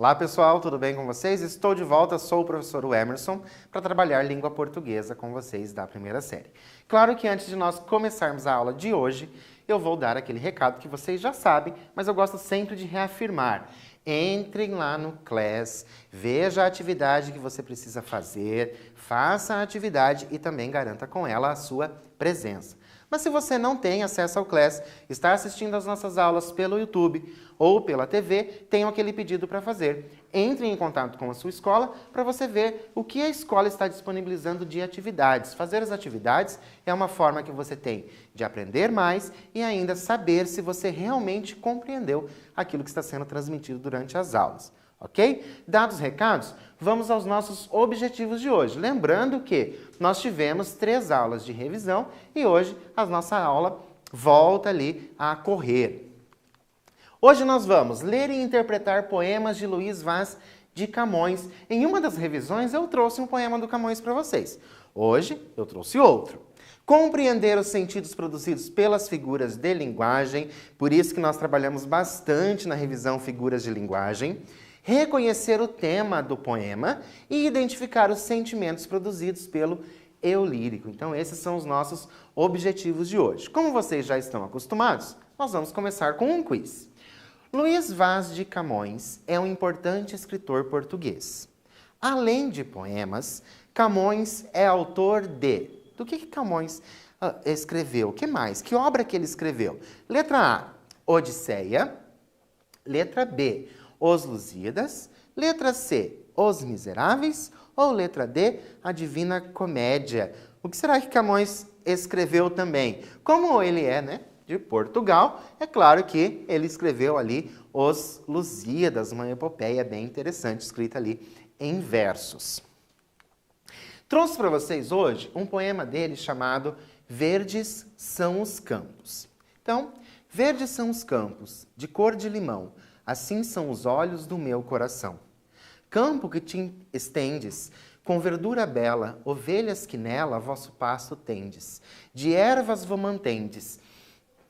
Olá pessoal, tudo bem com vocês? Estou de volta, sou o professor Emerson para trabalhar língua portuguesa com vocês da primeira série. Claro que antes de nós começarmos a aula de hoje, eu vou dar aquele recado que vocês já sabem, mas eu gosto sempre de reafirmar. Entrem lá no Class, veja a atividade que você precisa fazer, faça a atividade e também garanta com ela a sua presença. Mas se você não tem acesso ao Class, está assistindo às nossas aulas pelo YouTube ou pela TV, tenho aquele pedido para fazer. Entre em contato com a sua escola para você ver o que a escola está disponibilizando de atividades. Fazer as atividades é uma forma que você tem de aprender mais e ainda saber se você realmente compreendeu aquilo que está sendo transmitido durante as aulas. Ok? Dados os recados, vamos aos nossos objetivos de hoje. Lembrando que nós tivemos 3 aulas de revisão e hoje a nossa aula volta ali a correr. Hoje nós vamos ler e interpretar poemas de Luís Vaz de Camões. Em uma das revisões eu trouxe um poema do Camões para vocês. Hoje eu trouxe outro. Compreender os sentidos produzidos pelas figuras de linguagem, por isso que nós trabalhamos bastante na revisão Figuras de Linguagem. Reconhecer o tema do poema e identificar os sentimentos produzidos pelo eu lírico. Então, esses são os nossos objetivos de hoje. Como vocês já estão acostumados, nós vamos começar com um quiz. Luís Vaz de Camões é um importante escritor português. Além de poemas, Camões é autor de... Do que Camões escreveu? O que mais? Que obra que ele escreveu? Letra A, Odisseia. Letra B, Os Lusíadas, letra C, Os Miseráveis ou letra D, a Divina Comédia. O que será que Camões escreveu também? Como ele é, de Portugal, é claro que ele escreveu ali Os Lusíadas, uma epopeia bem interessante, escrita ali em versos. Trouxe para vocês hoje um poema dele chamado Verdes são os Campos. Então, verdes são os campos, de cor de limão, assim são os olhos do meu coração. Campo que te estendes, com verdura bela, ovelhas que nela vosso pasto tendes, de ervas vos mantendes,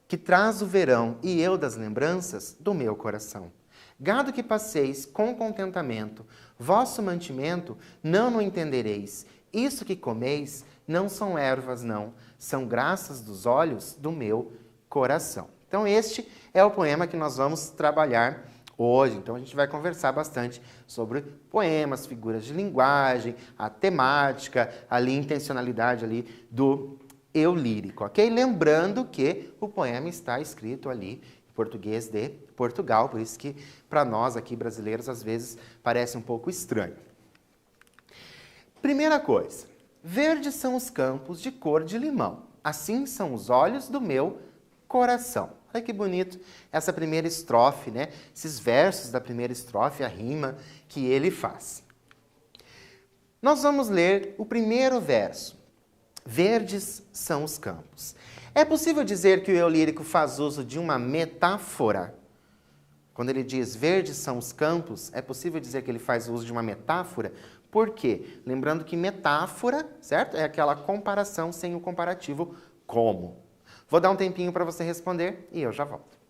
que traz o verão e eu das lembranças do meu coração. Gado que passeis com contentamento, vosso mantimento não entendereis, isso que comeis não são ervas não, são graças dos olhos do meu coração. Então este é o poema que nós vamos trabalhar hoje. Então a gente vai conversar bastante sobre poemas, figuras de linguagem, a temática, ali, intencionalidade ali do eu lírico, ok? Lembrando que o poema está escrito ali em português de Portugal, por isso que para nós aqui brasileiros às vezes parece um pouco estranho. Primeira coisa, verdes são os campos de cor de limão, assim são os olhos do meu coração. Olha que bonito essa primeira estrofe, Esses versos da primeira estrofe, a rima que ele faz. Nós vamos ler o primeiro verso. Verdes são os campos. É possível dizer que o eu lírico faz uso de uma metáfora? Quando ele diz verdes são os campos, é possível dizer que ele faz uso de uma metáfora? Por quê? Lembrando que metáfora, certo? É aquela comparação sem o comparativo como. Vou dar um tempinho para você responder e eu já volto.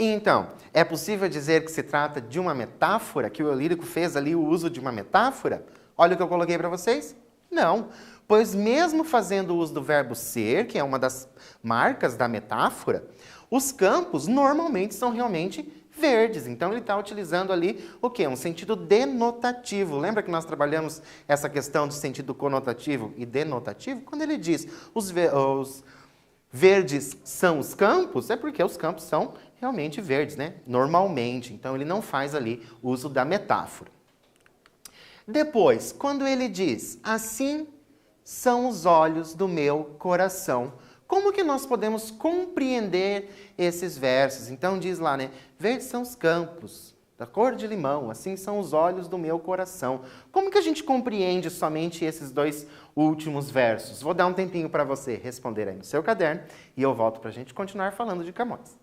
Então, é possível dizer que se trata de uma metáfora, que o eu lírico fez ali o uso de uma metáfora? Olha o que eu coloquei para vocês. Não, pois mesmo fazendo uso do verbo ser, que é uma das marcas da metáfora, os campos normalmente são realmente verdes. Então ele está utilizando ali o quê? Um sentido denotativo. Lembra que nós trabalhamos essa questão do sentido conotativo e denotativo? Quando ele diz os verdes são os campos, é porque os campos são realmente verdes, né? Normalmente. Então ele não faz ali uso da metáfora. Depois, quando ele diz, assim são os olhos do meu coração, como que nós podemos compreender esses versos? Então diz lá, né? Verdes são os campos, da cor de limão, assim são os olhos do meu coração. Como que a gente compreende somente esses dois últimos versos? Vou dar um tempinho para você responder aí no seu caderno e eu volto para a gente continuar falando de Camões.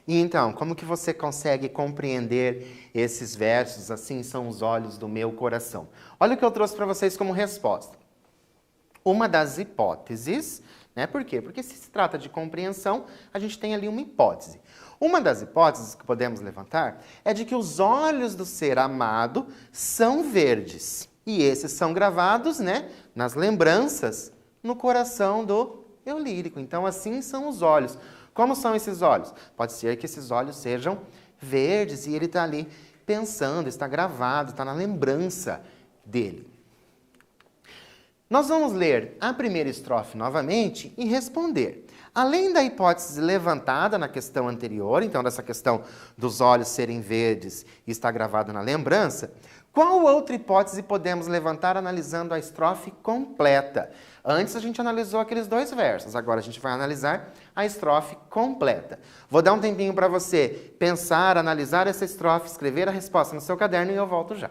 E então, como que você consegue compreender esses versos? Assim são os olhos do meu coração. Olha o que eu trouxe para vocês como resposta. Uma das hipóteses, né? Por quê? Porque se trata de compreensão, a gente tem ali uma hipótese. Uma das hipóteses que podemos levantar é de que os olhos do ser amado são verdes. E esses são gravados, né, nas lembranças, no coração do eu lírico. Então, assim são os olhos. Como são esses olhos? Pode ser que esses olhos sejam verdes e ele está ali pensando, está gravado, está na lembrança dele. Nós vamos ler a primeira estrofe novamente e responder. Além da hipótese levantada na questão anterior, então dessa questão dos olhos serem verdes e está gravado na lembrança, qual outra hipótese podemos levantar analisando a estrofe completa? Antes a gente analisou aqueles dois versos, agora a gente vai analisar a estrofe completa. Vou dar um tempinho para você pensar, analisar essa estrofe, escrever a resposta no seu caderno e eu volto já.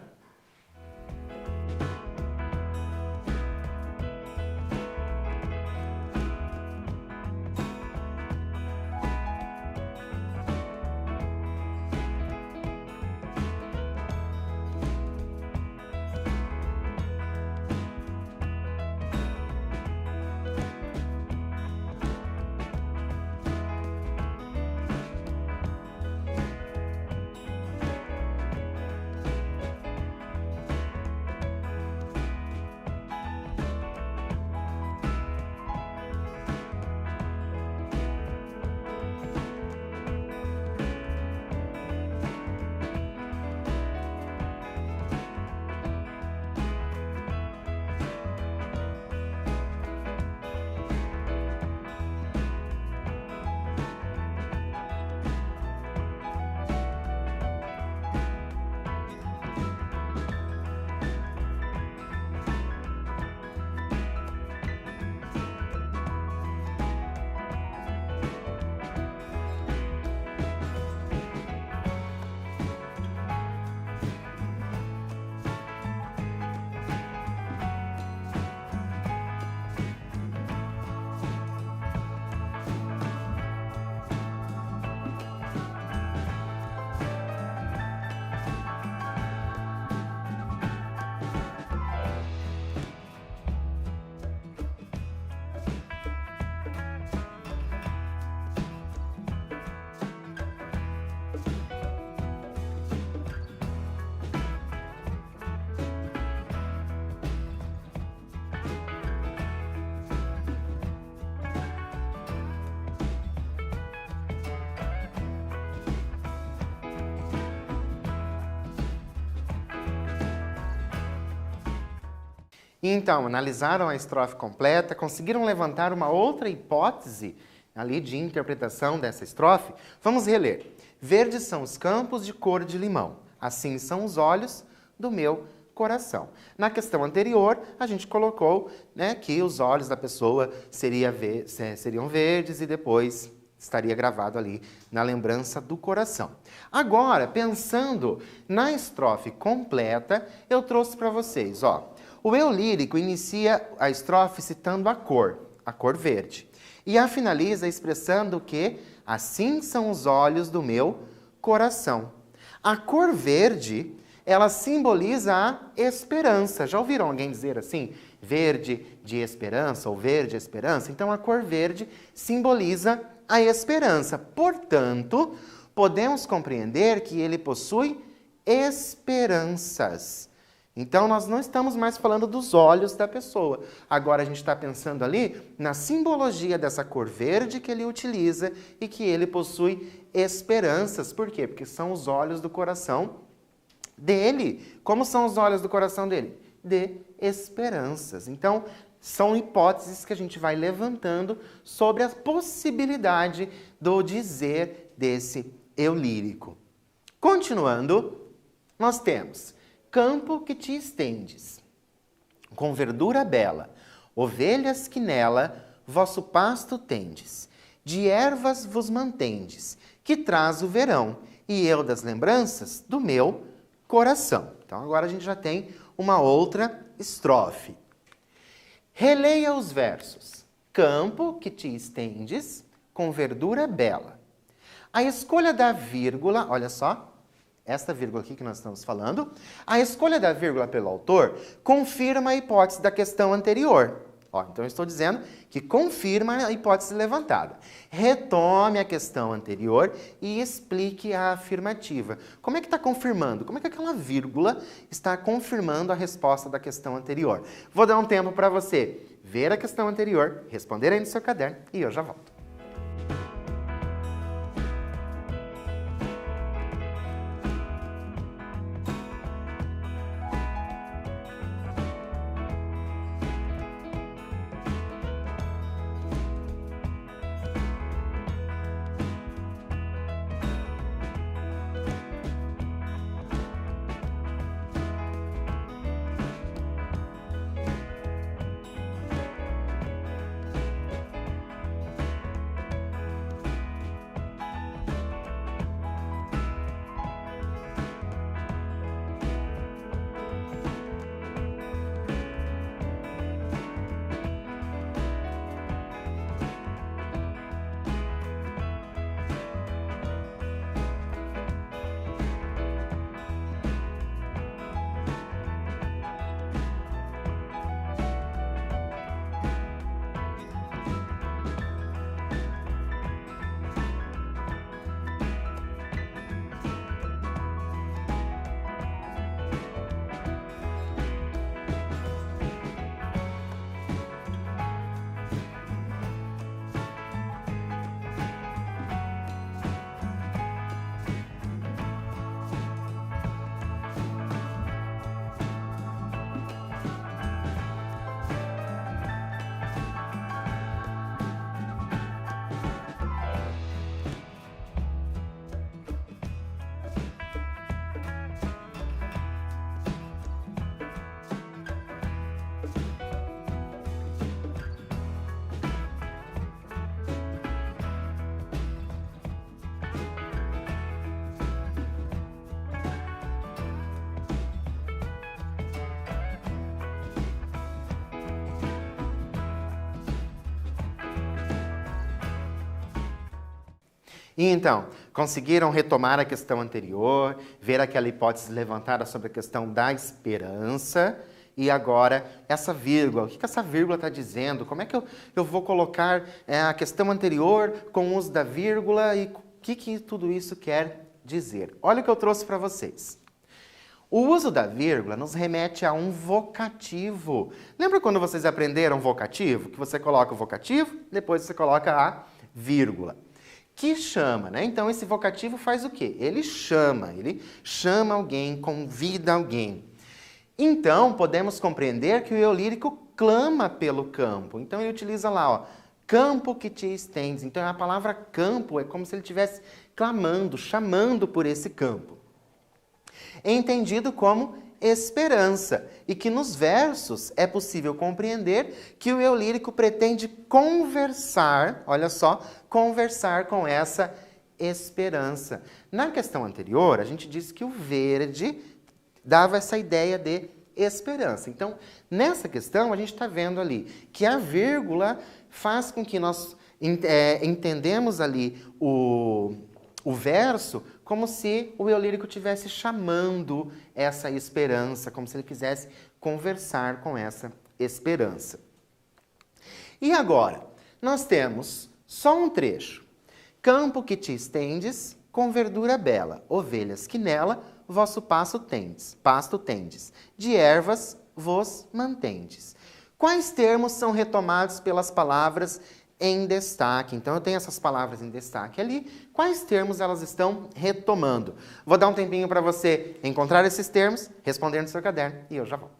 Então, analisaram a estrofe completa, conseguiram levantar uma outra hipótese ali de interpretação dessa estrofe? Vamos reler. Verdes são os campos de cor de limão, assim são os olhos do meu coração. Na questão anterior, a gente colocou, né, que os olhos da pessoa seriam verdes e depois estaria gravado ali na lembrança do coração. Agora, pensando na estrofe completa, eu trouxe para vocês, ó. O eu lírico inicia a estrofe citando a cor verde. E a finaliza expressando que assim são os olhos do meu coração. A cor verde, ela simboliza a esperança. Já ouviram alguém dizer assim? Verde de esperança ou verde esperança? Então, a cor verde simboliza a esperança. Portanto, podemos compreender que ele possui esperanças. Então, nós não estamos mais falando dos olhos da pessoa. Agora, a gente está pensando ali na simbologia dessa cor verde que ele utiliza e que ele possui esperanças. Por quê? Porque são os olhos do coração dele. Como são os olhos do coração dele? De esperanças. Então, são hipóteses que a gente vai levantando sobre a possibilidade do dizer desse eu lírico. Continuando, nós temos campo que te estendes, com verdura bela, ovelhas que nela vosso pasto tendes, de ervas vos mantendes, que traz o verão, e eu das lembranças do meu coração. Então agora a gente já tem uma outra estrofe. Releia os versos. Campo que te estendes, com verdura bela. A escolha da vírgula, olha só, esta vírgula aqui que nós estamos falando, a escolha da vírgula pelo autor confirma a hipótese da questão anterior. Ó, então, eu estou dizendo que confirma a hipótese levantada. Retome a questão anterior e explique a afirmativa. Como é que está confirmando? Como é que aquela vírgula está confirmando a resposta da questão anterior? Vou dar um tempo para você ver a questão anterior, responder aí no seu caderno e eu já volto. E então, conseguiram retomar a questão anterior, ver aquela hipótese levantada sobre a questão da esperança, e agora essa vírgula, o que essa vírgula está dizendo? Como é que eu vou colocar a questão anterior com o uso da vírgula e o que tudo isso quer dizer? Olha o que eu trouxe para vocês. O uso da vírgula nos remete a um vocativo. Lembra quando vocês aprenderam vocativo? Que você coloca o vocativo, depois você coloca a vírgula. Que chama, né? Então, esse vocativo faz o quê? Ele chama alguém, convida alguém. Então, podemos compreender que o eu lírico clama pelo campo. Então, ele utiliza lá, ó, campo que te estendes. Então, a palavra campo é como se ele estivesse clamando, chamando por esse campo. É entendido como esperança, e que nos versos é possível compreender que o eu lírico pretende conversar, olha só, conversar com essa esperança. Na questão anterior, a gente disse que o verde dava essa ideia de esperança. Então, nessa questão, a gente está vendo ali que a vírgula faz com que nós entendemos ali o verso como se o eu lírico estivesse chamando essa esperança, como se ele quisesse conversar com essa esperança. E agora, nós temos só um trecho. Campo que te estendes, com verdura bela, ovelhas que nela vosso pasto tendes, de ervas vos mantendes. Quais termos são retomados pelas palavras em destaque? Então, eu tenho essas palavras em destaque ali. Quais termos elas estão retomando? Vou dar um tempinho para você encontrar esses termos, responder no seu caderno e eu já volto.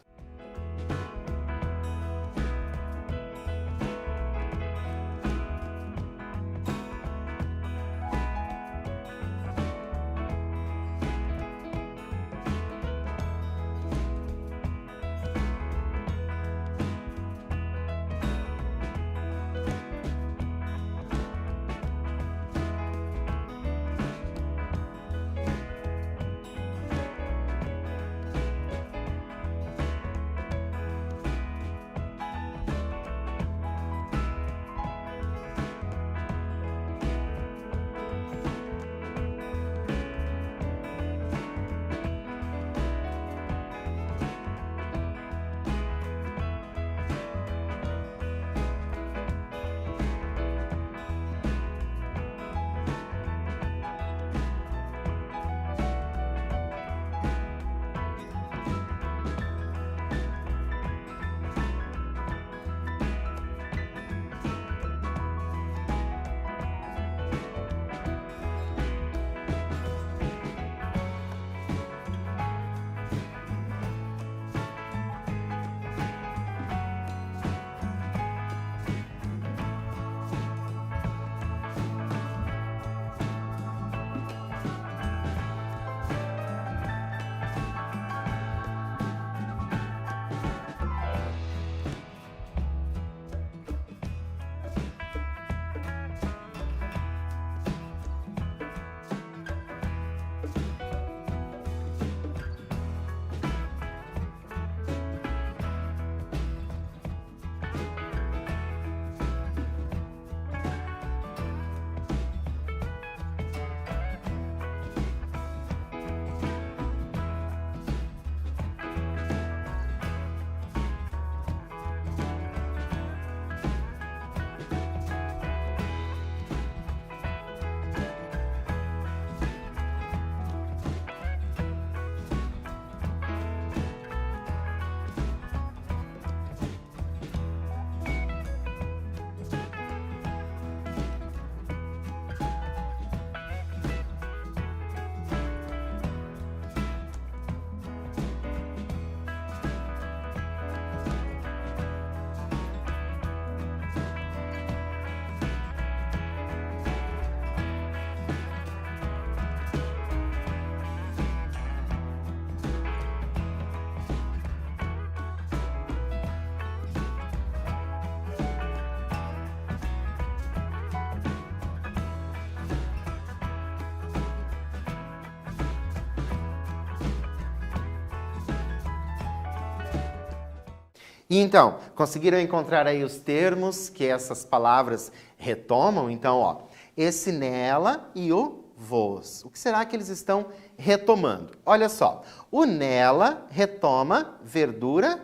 E então, conseguiram encontrar aí os termos que essas palavras retomam? Então, ó, esse nela e o vos. O que será que eles estão retomando? Olha só, o nela retoma verdura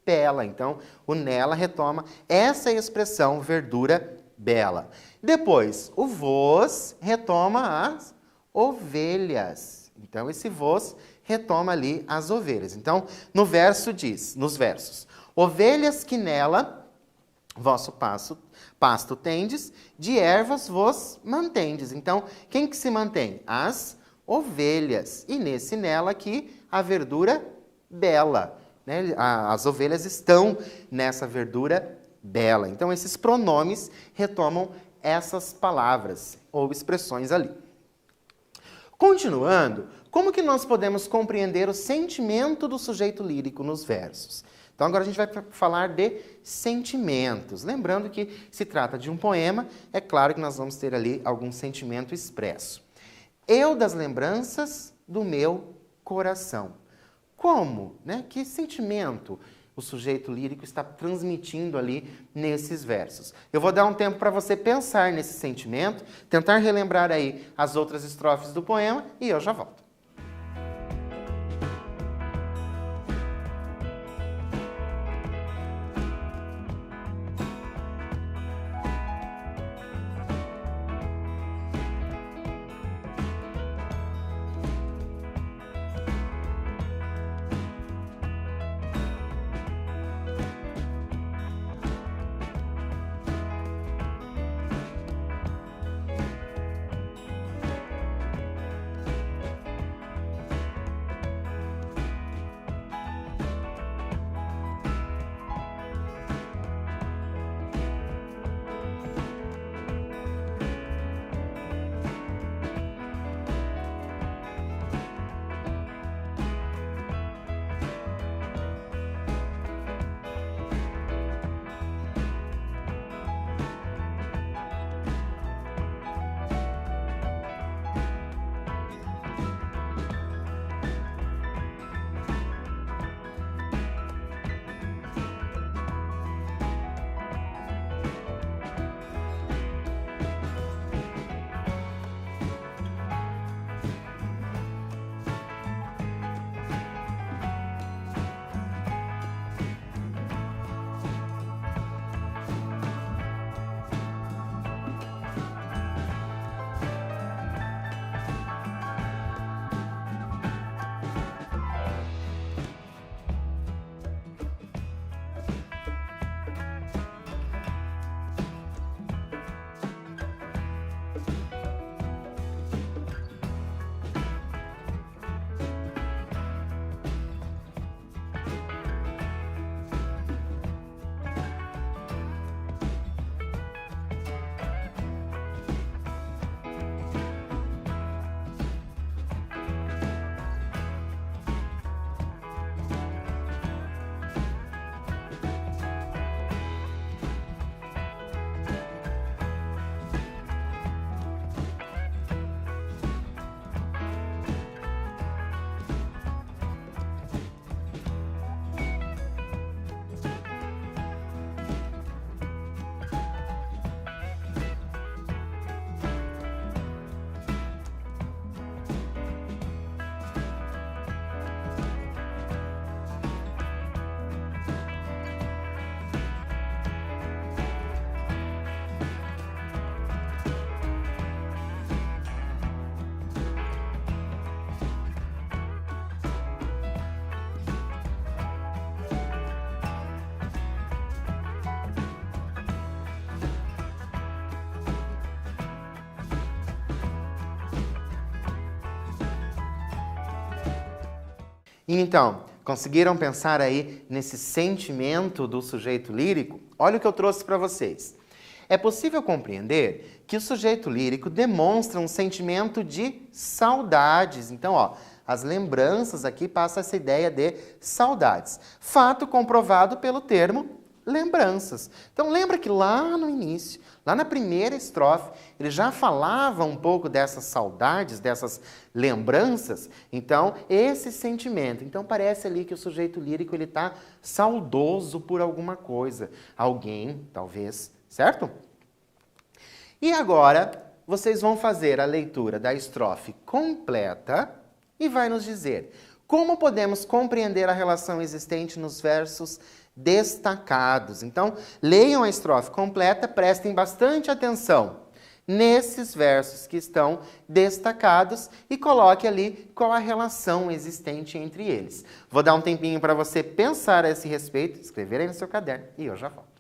bela. Então, o nela retoma essa expressão verdura bela. Depois, o vos retoma as ovelhas. Então, esse vos retoma ali as ovelhas. Então, no verso diz, nos versos, ovelhas que nela vosso pasto tendes, de ervas vos mantendes. Então, quem que se mantém? As ovelhas. E nesse nela aqui, a verdura bela. né? As ovelhas estão nessa verdura bela. Então, esses pronomes retomam essas palavras ou expressões ali. Continuando, como que nós podemos compreender o sentimento do sujeito lírico nos versos? Então, agora a gente vai falar de sentimentos. Lembrando que se trata de um poema, é claro que nós vamos ter ali algum sentimento expresso. Eu das lembranças do meu coração. Como? Né? Que sentimento o sujeito lírico está transmitindo ali nesses versos? Eu vou dar um tempo para você pensar nesse sentimento, tentar relembrar aí as outras estrofes do poema e eu já volto. Então, conseguiram pensar aí nesse sentimento do sujeito lírico? Olha o que eu trouxe para vocês. É possível compreender que o sujeito lírico demonstra um sentimento de saudades. Então, ó, as lembranças aqui passam essa ideia de saudades. Fato comprovado pelo termo lembranças. Então, lembra que lá no início, lá na primeira estrofe, ele já falava um pouco dessas saudades, dessas lembranças. Então, esse sentimento. Então, parece ali que o sujeito lírico ele está saudoso por alguma coisa. Alguém, talvez, certo? E agora, vocês vão fazer a leitura da estrofe completa e vai nos dizer como podemos compreender a relação existente nos versos destacados. Então, leiam a estrofe completa, prestem bastante atenção nesses versos que estão destacados e coloque ali qual a relação existente entre eles. Vou dar um tempinho para você pensar a esse respeito, escrever aí no seu caderno e eu já volto.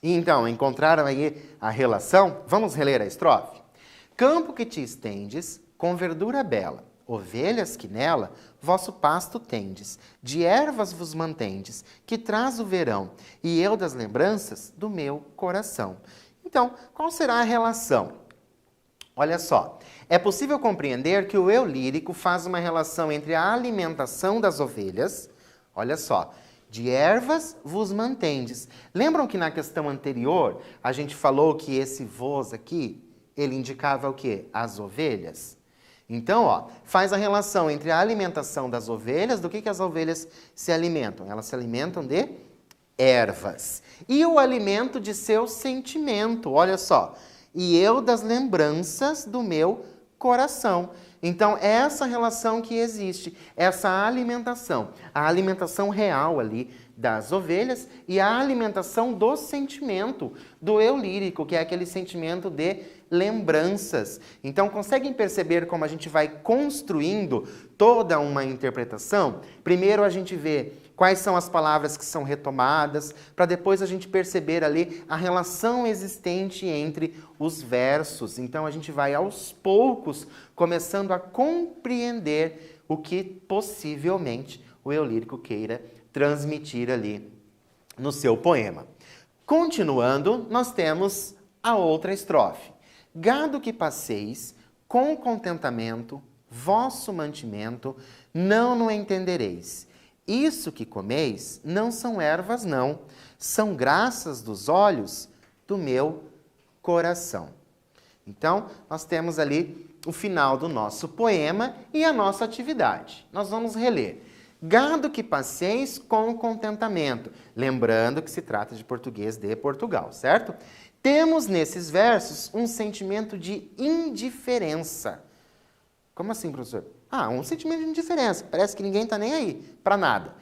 Então, encontraram aí a relação? Vamos reler a estrofe? Campo que te estendes, com verdura bela, ovelhas que nela vosso pasto tendes, de ervas vos mantendes, que traz o verão, e eu das lembranças do meu coração. Então, qual será a relação? Olha só, é possível compreender que o eu lírico faz uma relação entre a alimentação das ovelhas, olha só, de ervas vos mantendes. Lembram que na questão anterior a gente falou que esse vos aqui, ele indicava o quê? As ovelhas. Então, ó, faz a relação entre a alimentação das ovelhas, do que as ovelhas se alimentam? Elas se alimentam de ervas. E o alimento de seu sentimento, olha só. E eu das lembranças do meu coração. Então, é essa relação que existe, essa alimentação. A alimentação real ali das ovelhas e a alimentação do sentimento, do eu lírico, que é aquele sentimento de lembranças. Então, conseguem perceber como a gente vai construindo toda uma interpretação? Primeiro a gente vê quais são as palavras que são retomadas, para depois a gente perceber ali a relação existente entre os versos. Então, a gente vai aos poucos começando a compreender o que possivelmente o eu lírico queira transmitir ali no seu poema. Continuando, nós temos a outra estrofe. Gado que passeis, com contentamento, vosso mantimento, não no entendereis. Isso que comeis não são ervas, não, são graças dos olhos do meu coração. Então, nós temos ali o final do nosso poema e a nossa atividade. Nós vamos reler. Gado que passeis com contentamento. Lembrando que se trata de português de Portugal, certo? Temos nesses versos um sentimento de indiferença. Como assim, professor? Um sentimento de indiferença. Parece que ninguém está nem aí para nada.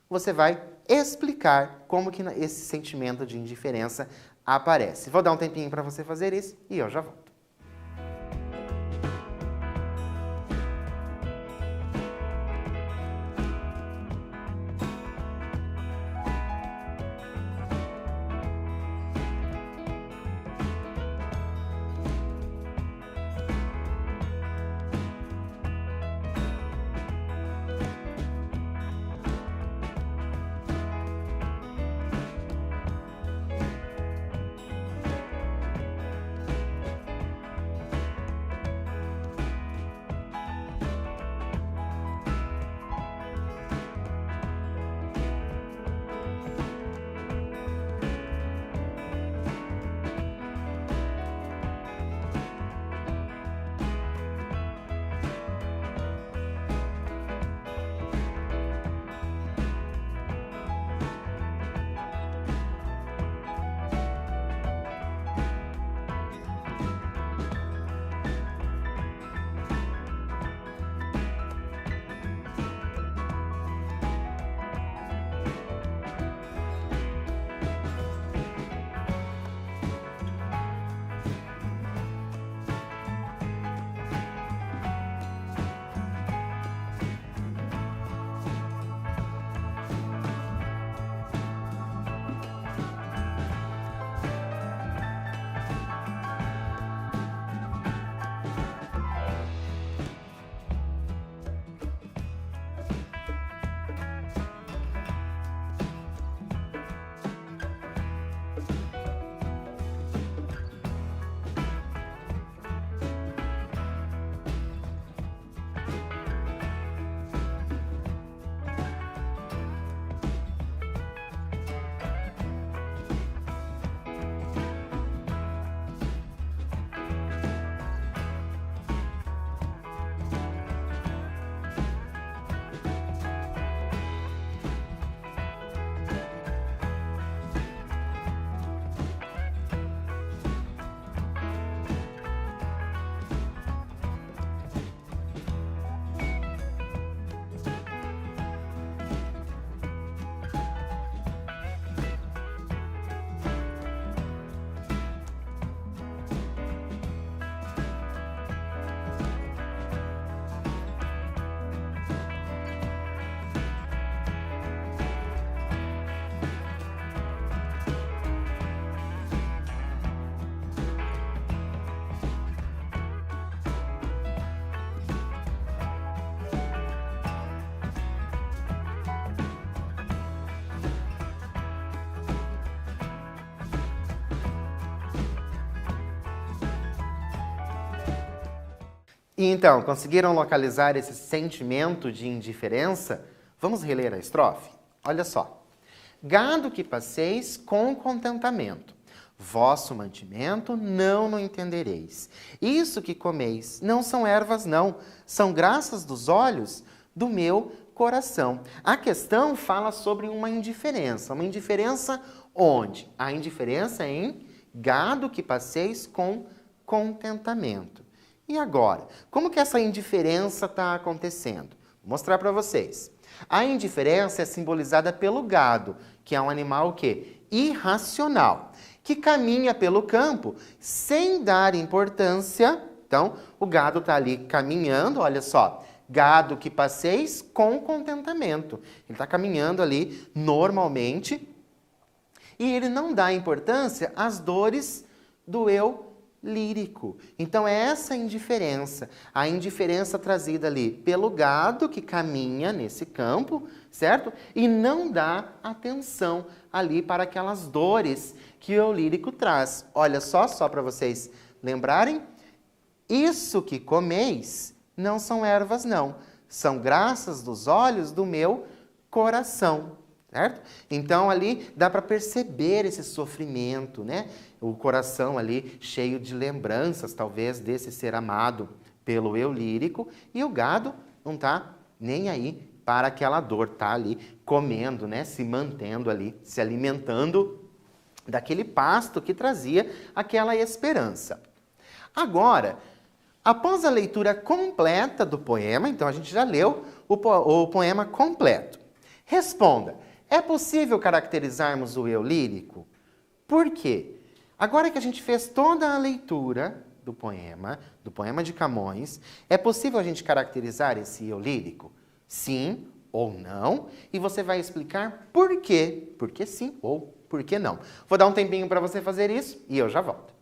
Você vai explicar como que esse sentimento de indiferença aparece. Vou dar um tempinho para você fazer isso e eu já volto. E então, conseguiram localizar esse sentimento de indiferença? Vamos reler a estrofe? Olha só. Gado que passeis com contentamento, vosso mantimento não entendereis. Isso que comeis não são ervas não, são graças dos olhos do meu coração. A questão fala sobre uma indiferença onde? A indiferença em gado que passeis com contentamento. E agora, como que essa indiferença está acontecendo? Vou mostrar para vocês. A indiferença é simbolizada pelo gado, que é um animal o quê? Irracional, que caminha pelo campo sem dar importância. Então, o gado está ali caminhando, olha só, gado que passeis com contentamento. Ele está caminhando ali normalmente e ele não dá importância às dores do eu lírico. Então, é essa indiferença, a indiferença trazida ali pelo gado que caminha nesse campo, certo? E não dá atenção ali para aquelas dores que o eu lírico traz. Olha só para vocês lembrarem, isso que comeis não são ervas não, são graças dos olhos do meu coração. Certo? Então, ali dá para perceber esse sofrimento, né? O coração ali cheio de lembranças, talvez, desse ser amado pelo eu lírico. E o gado não está nem aí para aquela dor, está ali comendo, né? Se mantendo ali, se alimentando daquele pasto que trazia aquela esperança. Agora, após a leitura completa do poema, então a gente já leu o poema completo. Responda. É possível caracterizarmos o eu lírico? Por quê? Agora que a gente fez toda a leitura do poema de Camões, é possível a gente caracterizar esse eu lírico? Sim ou não? E você vai explicar por quê. Por que sim ou por que não. Vou dar um tempinho para você fazer isso e eu já volto.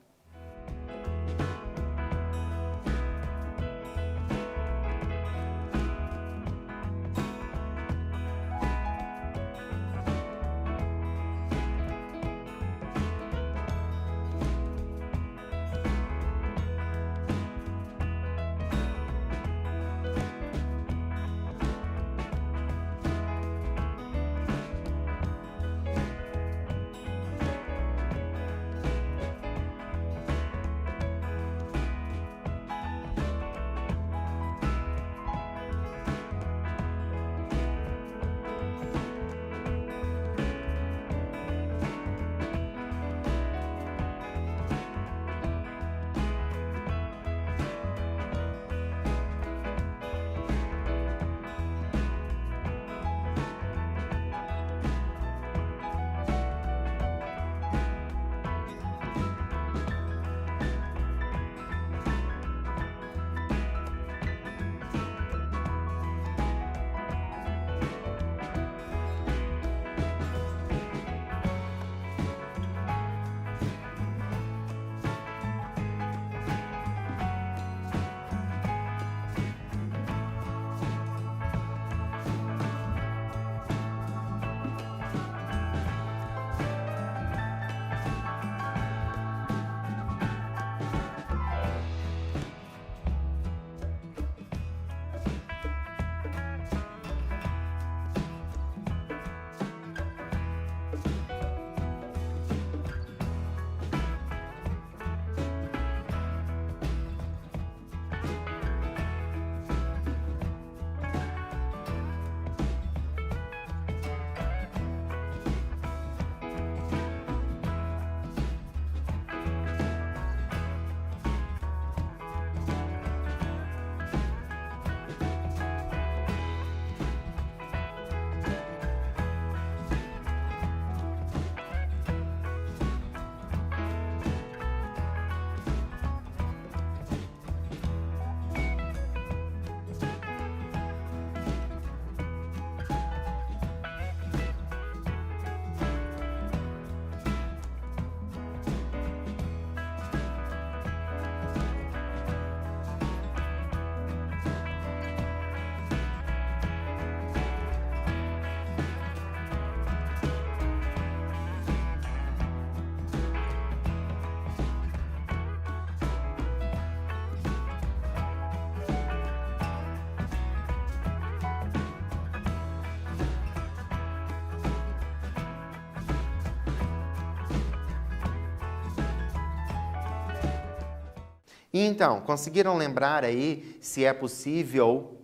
E então, conseguiram lembrar aí se é possível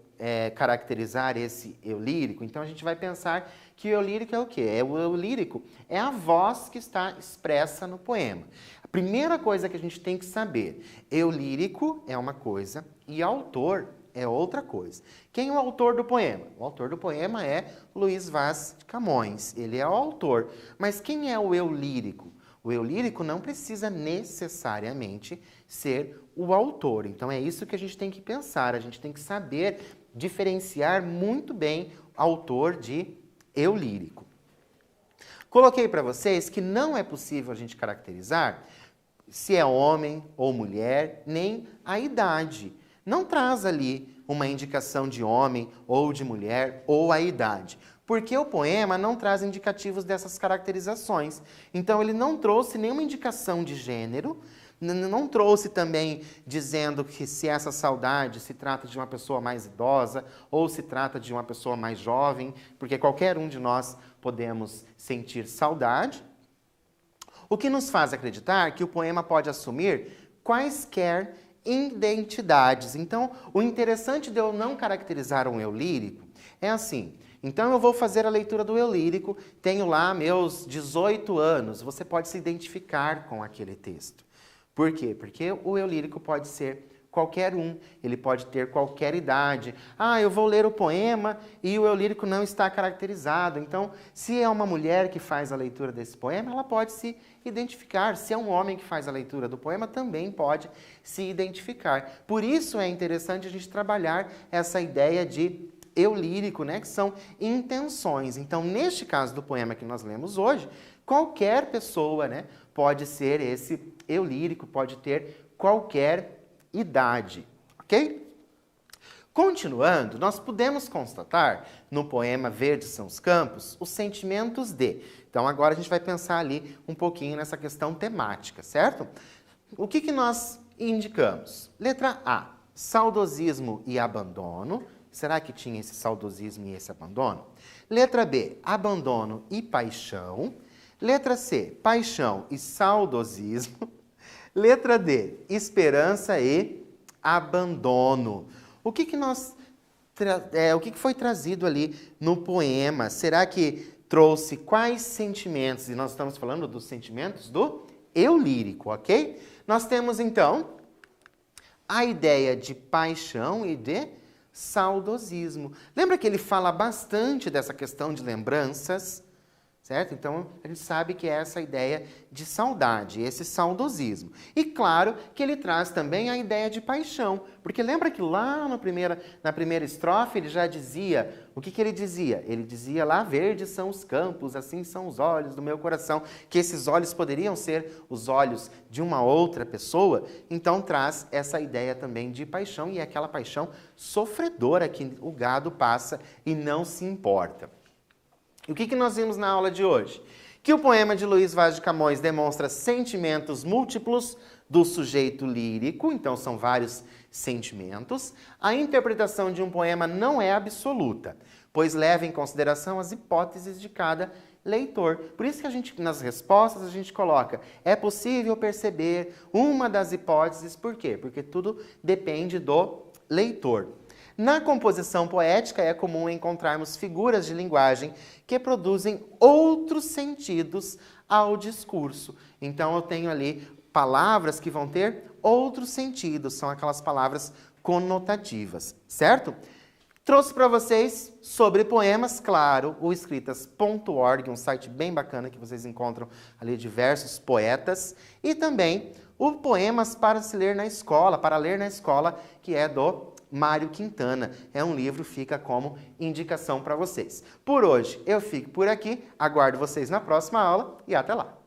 caracterizar esse eu lírico? Então a gente vai pensar que o eu lírico é o quê? O eu lírico é a voz que está expressa no poema. A primeira coisa que a gente tem que saber, eu lírico é uma coisa e autor é outra coisa. Quem é o autor do poema? O autor do poema é Luiz Vaz de Camões, ele é o autor. Mas quem é o eu lírico? O eu lírico não precisa necessariamente ser o autor. Então é isso que a gente tem que pensar, a gente tem que saber diferenciar muito bem autor de eu lírico. Coloquei para vocês que não é possível a gente caracterizar se é homem ou mulher, nem a idade. Não traz ali uma indicação de homem ou de mulher ou a idade, porque o poema não traz indicativos dessas caracterizações. Então ele não trouxe nenhuma indicação de gênero, não trouxe também dizendo que se essa saudade se trata de uma pessoa mais idosa ou se trata de uma pessoa mais jovem, porque qualquer um de nós podemos sentir saudade. O que nos faz acreditar que o poema pode assumir quaisquer identidades. Então, o interessante de eu não caracterizar um eu lírico é assim. Então, eu vou fazer a leitura do eu lírico, tenho lá meus 18 anos, você pode se identificar com aquele texto. Por quê? Porque o eu lírico pode ser qualquer um, ele pode ter qualquer idade. Ah, eu vou ler o poema e o eu lírico não está caracterizado. Então, se é uma mulher que faz a leitura desse poema, ela pode se identificar. Se é um homem que faz a leitura do poema, também pode se identificar. Por isso é interessante a gente trabalhar essa ideia de eu lírico, né, que são intenções. Então, neste caso do poema que nós lemos hoje, qualquer pessoa, né, pode ser esse eu lírico, pode ter qualquer idade, ok? Continuando, nós podemos constatar no poema Verdes são os campos os sentimentos de. Então agora a gente vai pensar ali um pouquinho nessa questão temática, certo? O que nós indicamos? Letra A, saudosismo e abandono. Será que tinha esse saudosismo e esse abandono? Letra B, abandono e paixão. Letra C, paixão e saudosismo. Letra D, esperança e abandono. O que foi trazido ali no poema? Será que trouxe quais sentimentos? E nós estamos falando dos sentimentos do eu lírico, ok? Nós temos, então, a ideia de paixão e de saudosismo. Lembra que ele fala bastante dessa questão de lembranças? Certo? Então, a gente sabe que é essa ideia de saudade, esse saudosismo. E claro que ele traz também a ideia de paixão, porque lembra que lá na primeira estrofe ele já dizia, o que ele dizia? Ele dizia lá, verdes são os campos, assim são os olhos do meu coração, que esses olhos poderiam ser os olhos de uma outra pessoa, então traz essa ideia também de paixão, e é aquela paixão sofredora que o gado passa e não se importa. E o que nós vimos na aula de hoje? Que o poema de Luiz Vaz de Camões demonstra sentimentos múltiplos do sujeito lírico, então são vários sentimentos. A interpretação de um poema não é absoluta, pois leva em consideração as hipóteses de cada leitor. Por isso que nas respostas a gente coloca, é possível perceber uma das hipóteses, por quê? Porque tudo depende do leitor. Na composição poética é comum encontrarmos figuras de linguagem que produzem outros sentidos ao discurso. Então eu tenho ali palavras que vão ter outros sentidos, são aquelas palavras conotativas, certo? Trouxe para vocês sobre poemas, claro, o escritas.org, um site bem bacana que vocês encontram ali diversos poetas, e também o Poemas para se ler na escola, para ler na escola, que é do Mário Quintana. É um livro, fica como indicação para vocês. Por hoje eu fico por aqui, aguardo vocês na próxima aula e até lá!